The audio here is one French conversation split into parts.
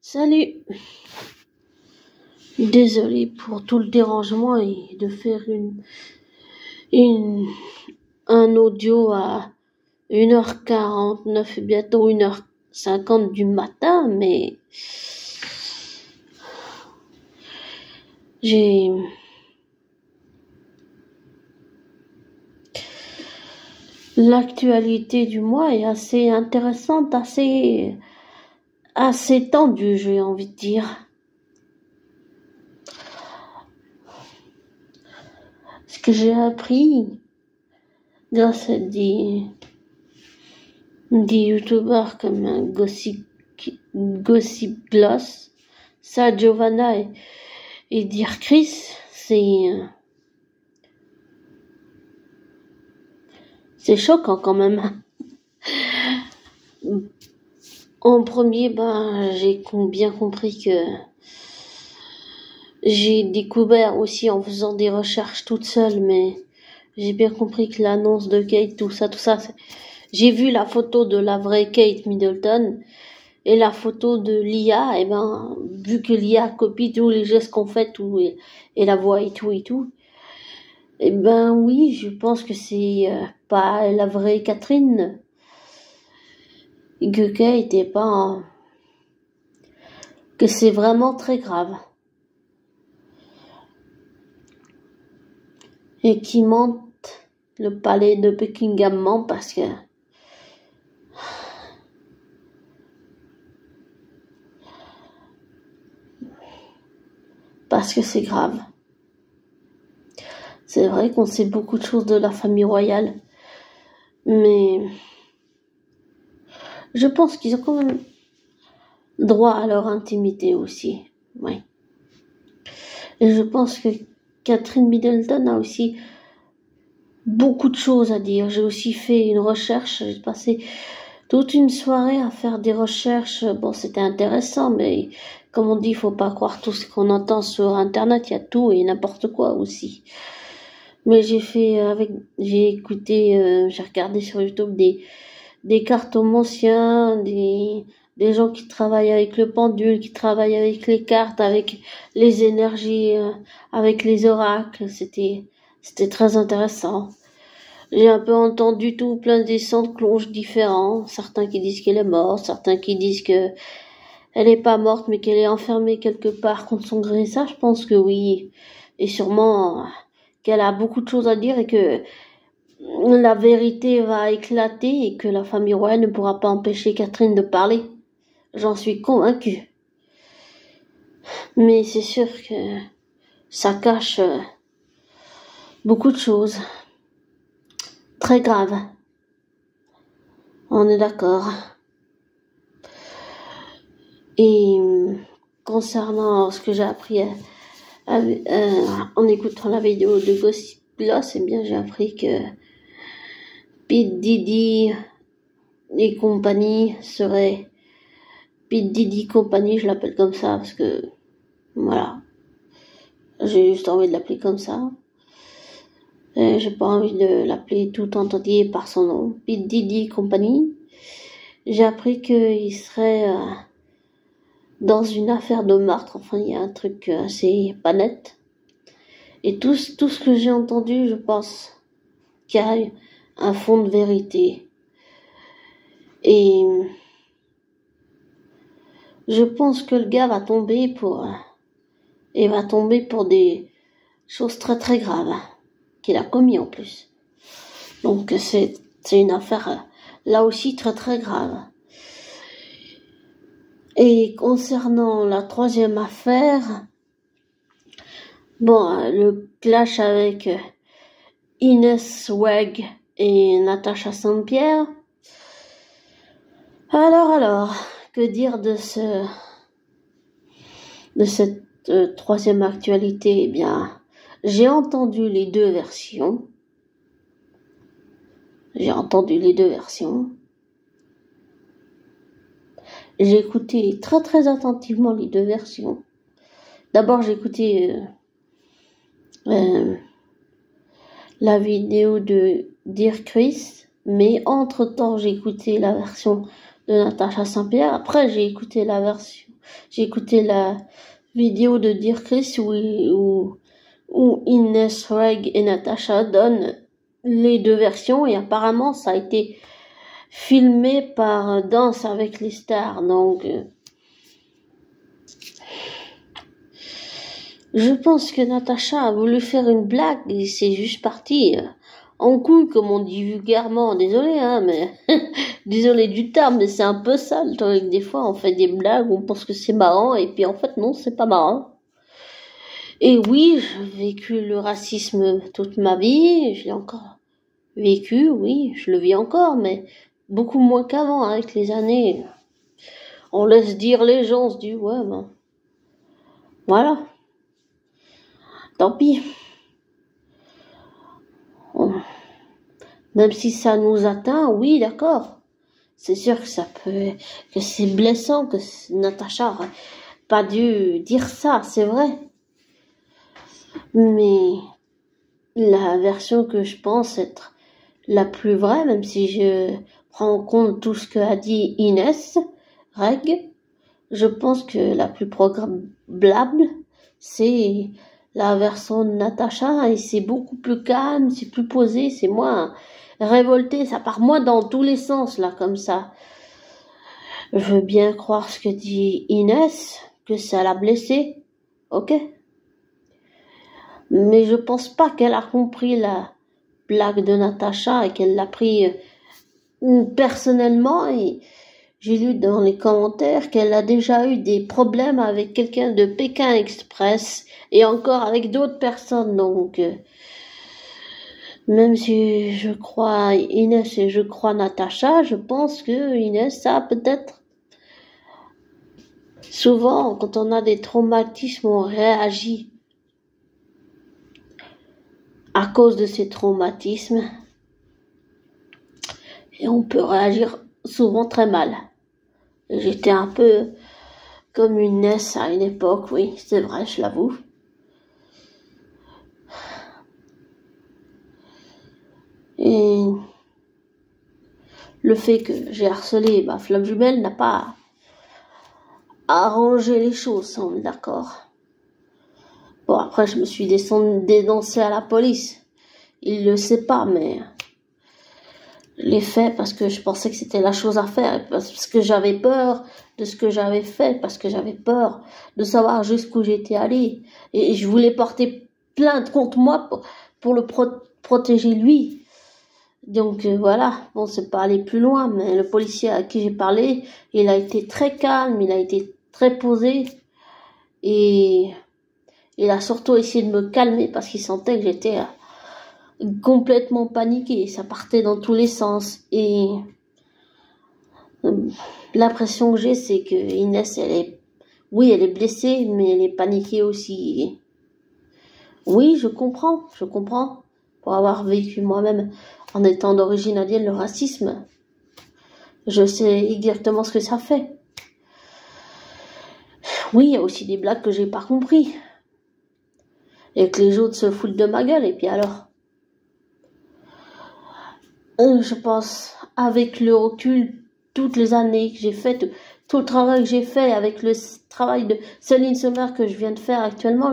Salut, désolé pour tout le dérangement et de faire une, un audio à 1h49, bientôt 1h50 du matin, mais l'actualité du mois est assez intéressante, assez tendue, j'ai envie de dire. Ce que j'ai appris grâce à des youtubeurs comme Gossip Gloss, Sa Giovanna et Dear Chris, c'est choquant quand même. En premier, j'ai bien compris que j'ai découvert aussi en faisant des recherches toute seule, mais j'ai bien compris que l'annonce de Kate, tout ça, j'ai vu la photo de la vraie Kate Middleton et la photo de Lia, vu que Lia copie tous les gestes qu'on fait, et la voix et tout, oui, je pense que c'est pas la vraie Catherine, et que Kate est pas, que c'est vraiment très grave. Et qui monte le palais de Buckingham ment parce que c'est grave. C'est vrai qu'on sait beaucoup de choses de la famille royale, mais je pense qu'ils ont quand même droit à leur intimité aussi, oui. Et je pense que Catherine Middleton a aussi beaucoup de choses à dire. J'ai aussi fait une recherche, j'ai passé toute une soirée à faire des recherches. Bon, c'était intéressant, mais comme on dit, il faut pas croire tout ce qu'on entend sur Internet, il y a tout et n'importe quoi aussi. Mais j'ai regardé sur YouTube des cartomanciens, des gens qui travaillent avec le pendule, qui travaillent avec les cartes, avec les énergies, avec les oracles. C'était très intéressant. J'ai un peu entendu plein de sons de cloches différents. Certains qui disent qu'elle est morte, certains qui disent que elle est pas morte, mais qu'elle est enfermée quelque part contre son gré. Ça, je pense que oui. Et sûrement qu'elle a beaucoup de choses à dire et que la vérité va éclater et que la famille royale ne pourra pas empêcher Catherine de parler. J'en suis convaincue. Mais c'est sûr que ça cache beaucoup de choses. Très graves. On est d'accord. Et concernant ce que j'ai appris en écoutant la vidéo de Gossip Gloss, j'ai appris que Pete Diddy et compagnie seraient Pete Diddy compagnie, je l'appelle comme ça parce que voilà, j'ai juste envie de l'appeler comme ça. J'ai pas envie de l'appeler tout entier par son nom. Pete Diddy compagnie. J'ai appris qu'il serait dans une affaire de meurtre. Enfin, il y a un truc assez pas net. Et tout ce que j'ai entendu, je pense qu'il y a un fond de vérité. Et je pense que le gars va tomber pour des choses très très graves qu'il a commis en plus. Donc c'est une affaire là aussi très très grave. Et concernant la troisième affaire, le clash avec Inès Wegg et Natacha Saint-Pierre. Alors, que dire de cette troisième actualité? J'ai entendu les deux versions. J'ai écouté très très attentivement les deux versions. D'abord, j'ai écouté la vidéo de Dear Chris, mais entre-temps, j'ai écouté la version de Natacha Saint-Pierre. Après, j'ai écouté la vidéo de Dear Chris où Inès Reg et Natacha donnent les deux versions, et apparemment ça a été filmé par Danse avec les stars. Donc je pense que Natacha a voulu faire une blague et c'est juste parti en couille, comme on dit vulgairement. Désolé, hein, mais désolé du terme, mais c'est un peu ça le truc. Des fois, on fait des blagues, on pense que c'est marrant, et puis en fait, non, c'est pas marrant. Et oui, j'ai vécu le racisme toute ma vie, je l'ai encore vécu, oui, je le vis encore, mais beaucoup moins qu'avant, avec les années. On laisse dire les gens, on se dit, ouais, ben, voilà. Tant pis. Même si ça nous atteint, oui, d'accord. C'est sûr que c'est blessant, que Natacha aurait pas dû dire ça, c'est vrai. Mais la version que je pense être la plus vraie, même si je prends en compte tout ce qu'a dit Inès Reg, je pense que la plus probable, c'est la version de Natacha, et c'est beaucoup plus calme, c'est plus posé, c'est moins révolté, ça part moins dans tous les sens, là, comme ça. Je veux bien croire ce que dit Inès, que ça l'a blessée, ok? Mais je pense pas qu'elle a compris la blague de Natacha et qu'elle l'a pris personnellement, et j'ai lu dans les commentaires qu'elle a déjà eu des problèmes avec quelqu'un de Pékin Express et encore avec d'autres personnes. Donc, même si je crois Inès et je crois Natacha, je pense que Inès a peut-être... Souvent, quand on a des traumatismes, on réagit à cause de ces traumatismes. Et on peut réagir souvent très mal. J'étais un peu comme une Inès à une époque, oui, c'est vrai, je l'avoue. Et le fait que j'ai harcelé ma flamme jumelle n'a pas arrangé les choses, on est d'accord. Bon, après, je me suis dénoncé à la police. Il le sait pas, mais je l'ai fait parce que je pensais que c'était la chose à faire, parce que j'avais peur de ce que j'avais fait, parce que j'avais peur de savoir jusqu'où j'étais allée. Et je voulais porter plainte contre moi pour le protéger lui. Donc voilà, bon, c'est pas aller plus loin, mais le policier à qui j'ai parlé, il a été très calme, il a été très posé, et il a surtout essayé de me calmer parce qu'il sentait que j'étais complètement paniquée, ça partait dans tous les sens. Et l'impression que j'ai, c'est que Inès, oui, elle est blessée, mais elle est paniquée aussi. Oui, je comprends, pour avoir vécu moi-même en étant d'origine indienne le racisme. Je sais exactement ce que ça fait. Oui, il y a aussi des blagues que j'ai pas compris. Et que les autres se foutent de ma gueule, et puis alors? Je pense, avec le recul, toutes les années que j'ai fait, tout le travail que j'ai fait, avec le travail de Céline Sommer que je viens de faire actuellement,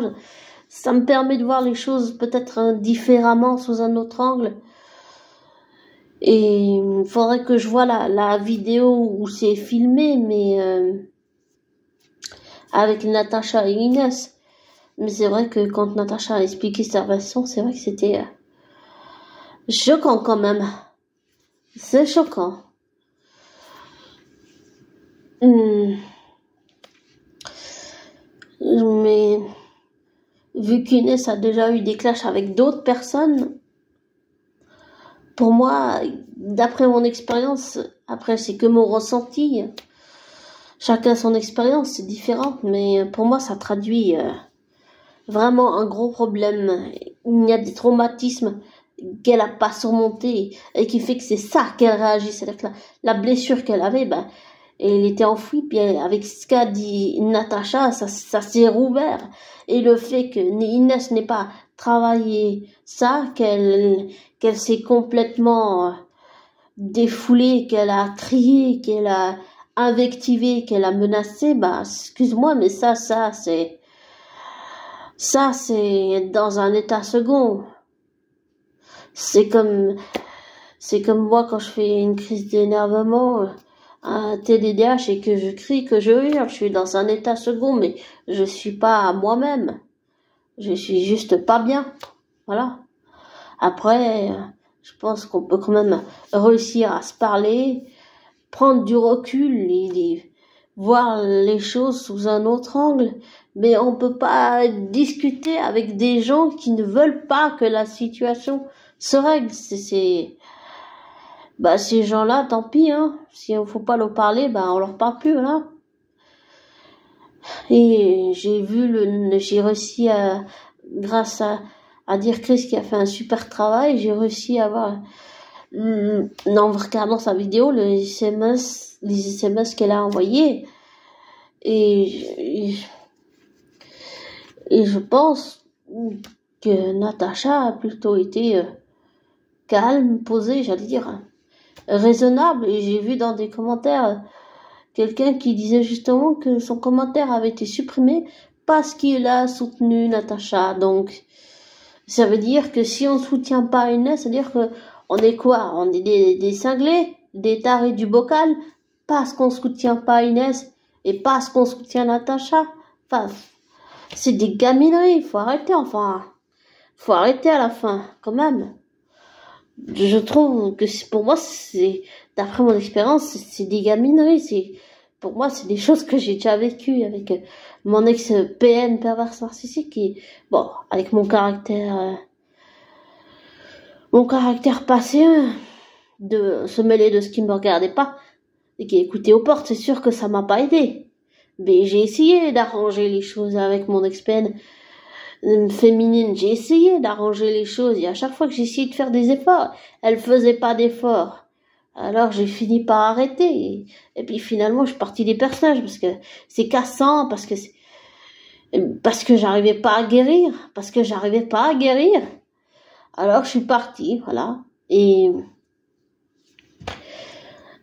ça me permet de voir les choses peut-être différemment, sous un autre angle. Et il faudrait que je voie la vidéo où c'est filmé, mais avec Natacha et Inès. Mais c'est vrai que quand Natacha a expliqué sa version, c'est vrai que c'était choquant quand même. C'est choquant. Mais vu qu'Inès a déjà eu des clashs avec d'autres personnes, pour moi, d'après mon expérience, après c'est que mon ressenti, chacun son expérience, c'est différent, mais pour moi ça traduit vraiment un gros problème. Il y a des traumatismes qu'elle a pas surmonté et qui fait que c'est ça qu'elle réagit. C'est-à-dire que la blessure qu'elle avait, elle était enfouie, puis avec ce qu'a dit Natacha, ça s'est rouvert. Et le fait que Inès n'ait pas travaillé ça, qu'elle s'est complètement défoulé, qu'elle a crié, qu'elle a invectivé, qu'elle a menacé, bah, excuse-moi, mais ça, c'est dans un état second. C'est comme moi quand je fais une crise d'énervement, un TDDH et que je crie, que je hurle, je suis dans un état second, mais je suis pas moi-même. Je suis juste pas bien. Voilà. Après, je pense qu'on peut quand même réussir à se parler, prendre du recul et voir les choses sous un autre angle, mais on peut pas discuter avec des gens qui ne veulent pas que la situation se règle. Bah, ces gens-là, tant pis, hein. Si on faut pas leur parler, bah, on leur parle plus, voilà. Et j'ai réussi grâce à dire Chris qui a fait un super travail, j'ai réussi à avoir, en regardant sa vidéo, les SMS qu'elle a envoyés. Et je pense que Natacha a plutôt été calme, posée, j'allais dire, raisonnable. Et j'ai vu dans des commentaires quelqu'un qui disait justement que son commentaire avait été supprimé parce qu'il a soutenu Natacha. Donc, ça veut dire que si on ne soutient pas Inès, ça veut dire que on est quoi? On est des cinglés, des tarés du bocal, parce qu'on soutient pas Inès et parce qu'on soutient Natacha. Enfin, c'est des gamineries, faut arrêter, faut arrêter à la fin, quand même. Je trouve que pour moi, d'après mon expérience, c'est des gamineries, pour moi, c'est des choses que j'ai déjà vécues avec mon ex-PN perverse narcissique qui, bon, avec mon caractère passé, de se mêler de ce qui me regardait pas et qui écoutait aux portes, c'est sûr que ça m'a pas aidé. Mais j'ai essayé d'arranger les choses avec mon ex-PN féminine, j'ai essayé d'arranger les choses et à chaque fois que j'ai essayé de faire des efforts, elle faisait pas d'efforts. Alors j'ai fini par arrêter et puis finalement je suis partie des personnages parce que c'est cassant, parce que j'arrivais pas à guérir, alors je suis partie, voilà. Et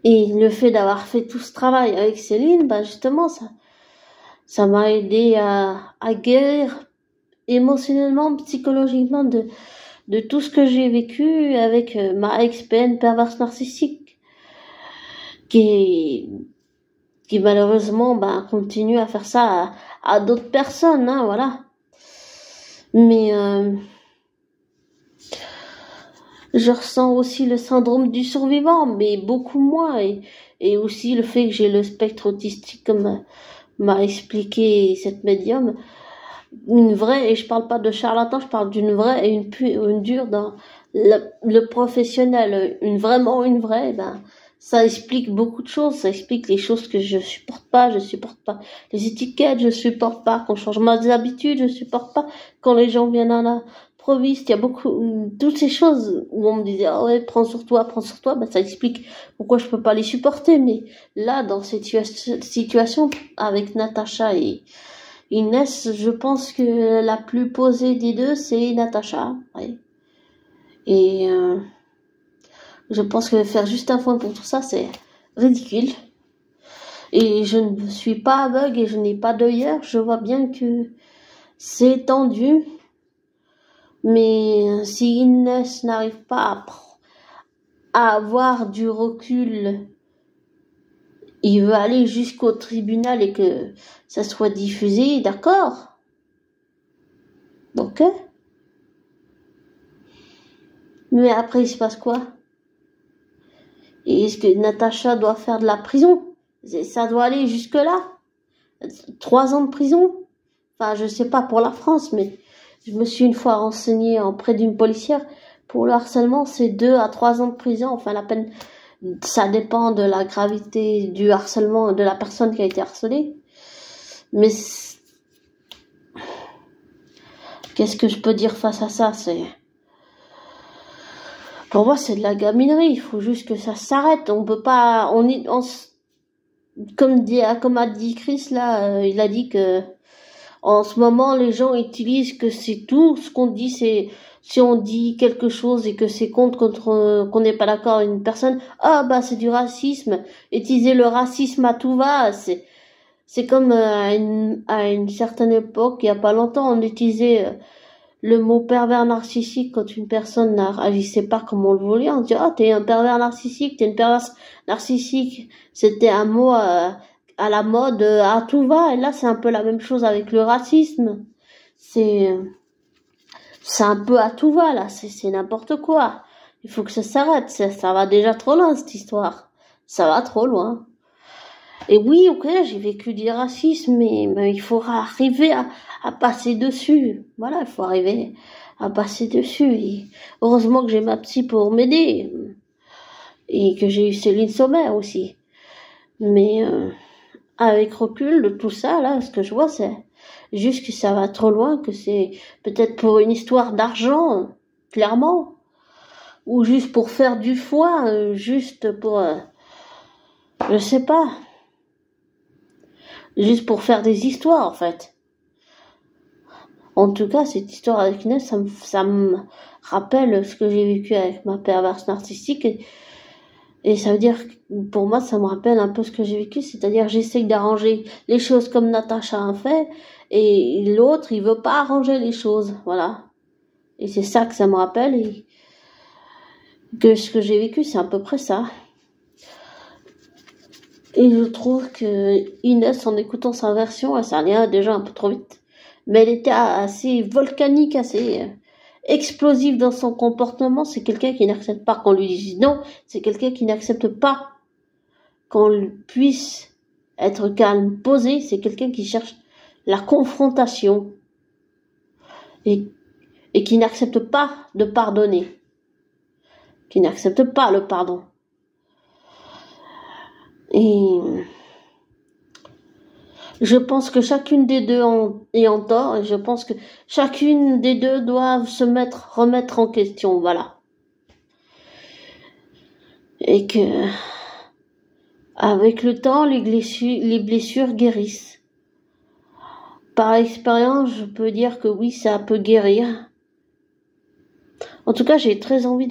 le fait d'avoir fait tout ce travail avec Céline, bah justement ça m'a aidé à guérir émotionnellement, psychologiquement de tout ce que j'ai vécu avec ma ex-PN perverse narcissique qui malheureusement continue à faire ça à d'autres personnes, hein, voilà. Mais je ressens aussi le syndrome du survivant, mais beaucoup moins, et aussi le fait que j'ai le spectre autistique comme m'a expliqué cette médium, une vraie, et je parle pas de charlatan, je parle d'une vraie et une dure dans le professionnel, une vraie, ça explique beaucoup de choses, ça explique les choses que je supporte pas les étiquettes, je supporte pas qu'on change mes habitudes, je supporte pas quand les gens viennent à l'improviste, il y a toutes ces choses où on me disait, oh ouais, prends sur toi, ça explique pourquoi je peux pas les supporter, mais là, dans cette situation, avec Natacha et Inès, je pense que la plus posée des deux, c'est Natacha, ouais. Et, je pense que faire juste un point pour tout ça, c'est ridicule. Et je ne suis pas aveugle et je n'ai pas d'œillère. Je vois bien que c'est tendu. Mais si Inès n'arrive pas à avoir du recul, il veut aller jusqu'au tribunal et que ça soit diffusé, d'accord? Ok? Mais après, il se passe quoi? Et est-ce que Natacha doit faire de la prison? Ça doit aller jusque-là? 3 ans de prison? Enfin, je sais pas pour la France, mais je me suis une fois renseignée auprès d'une policière. Pour le harcèlement, c'est 2 à 3 ans de prison. Enfin, la peine, ça dépend de la gravité du harcèlement de la personne qui a été harcelée. Mais qu'est-ce que je peux dire face à ça? Pour moi, c'est de la gaminerie. Il faut juste que ça s'arrête. On peut pas, comme a dit Chris là, il a dit que En ce moment, les gens utilisent que c'est tout ce qu'on dit, c'est si on dit quelque chose et que c'est contre qu'on n'est pas d'accord avec une personne, ah bah c'est du racisme. Utiliser le racisme à tout va, c'est comme à une certaine époque, il y a pas longtemps, on utilisait le mot pervers narcissique quand une personne n'agissait pas comme on le voulait. On dit, ah, t'es un pervers narcissique, t'es une perverse narcissique. C'était un mot à la mode, à tout va. Et là, c'est un peu la même chose avec le racisme. C'est un peu à tout va, là. C'est n'importe quoi. Il faut que ça s'arrête. Ça va déjà trop loin, cette histoire. Ça va trop loin. Et oui, ok, j'ai vécu du racisme, mais il faudra arriver à passer dessus. Voilà, il faut arriver à passer dessus. Et heureusement que j'ai ma psy pour m'aider. Et que j'ai eu Céline Sommer aussi. Mais avec recul de tout ça, là, ce que je vois, c'est juste que ça va trop loin, que c'est peut-être pour une histoire d'argent, clairement. Ou juste pour faire du foin, juste pour... je sais pas. Juste pour faire des histoires, en fait. En tout cas, cette histoire avec Inès, ça me rappelle ce que j'ai vécu avec ma perverse narcissique. Et ça veut dire, pour moi, ça me rappelle un peu ce que j'ai vécu. C'est-à-dire, j'essaye d'arranger les choses comme Natacha a fait. Et l'autre, il veut pas arranger les choses. Voilà. Et c'est ça que ça me rappelle. Et que ce que j'ai vécu, c'est à peu près ça. Et je trouve que Inès, en écoutant sa version, elle s'en déjà un peu trop vite. Mais elle était assez volcanique, assez explosive dans son comportement. C'est quelqu'un qui n'accepte pas qu'on lui dise non. C'est quelqu'un qui n'accepte pas qu'on puisse être calme, posé. C'est quelqu'un qui cherche la confrontation. Et qui n'accepte pas de pardonner. Qui n'accepte pas le pardon. Et je pense que chacune des deux est en tort, et je pense que chacune des deux doit remettre en question, voilà. Et que, avec le temps, les blessures guérissent. Par expérience, je peux dire que oui, ça peut guérir. En tout cas, j'ai très envie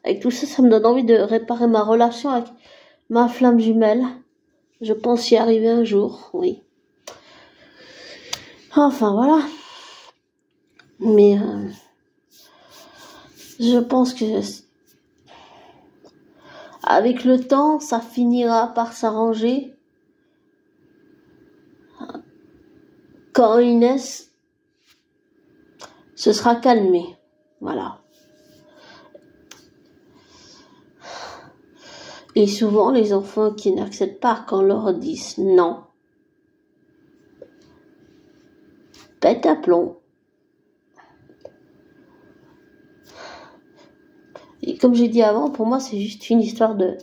avec tout ça, ça me donne envie de réparer ma relation avec ma flamme jumelle. Je pense y arriver un jour, oui. Enfin, voilà. Mais je pense que avec le temps, ça finira par s'arranger. Quand Inès se sera calmée. Voilà. Et souvent, les enfants qui n'acceptent pas qu'on leur dise non, pètent un plomb. Et comme j'ai dit avant, pour moi, c'est juste une histoire de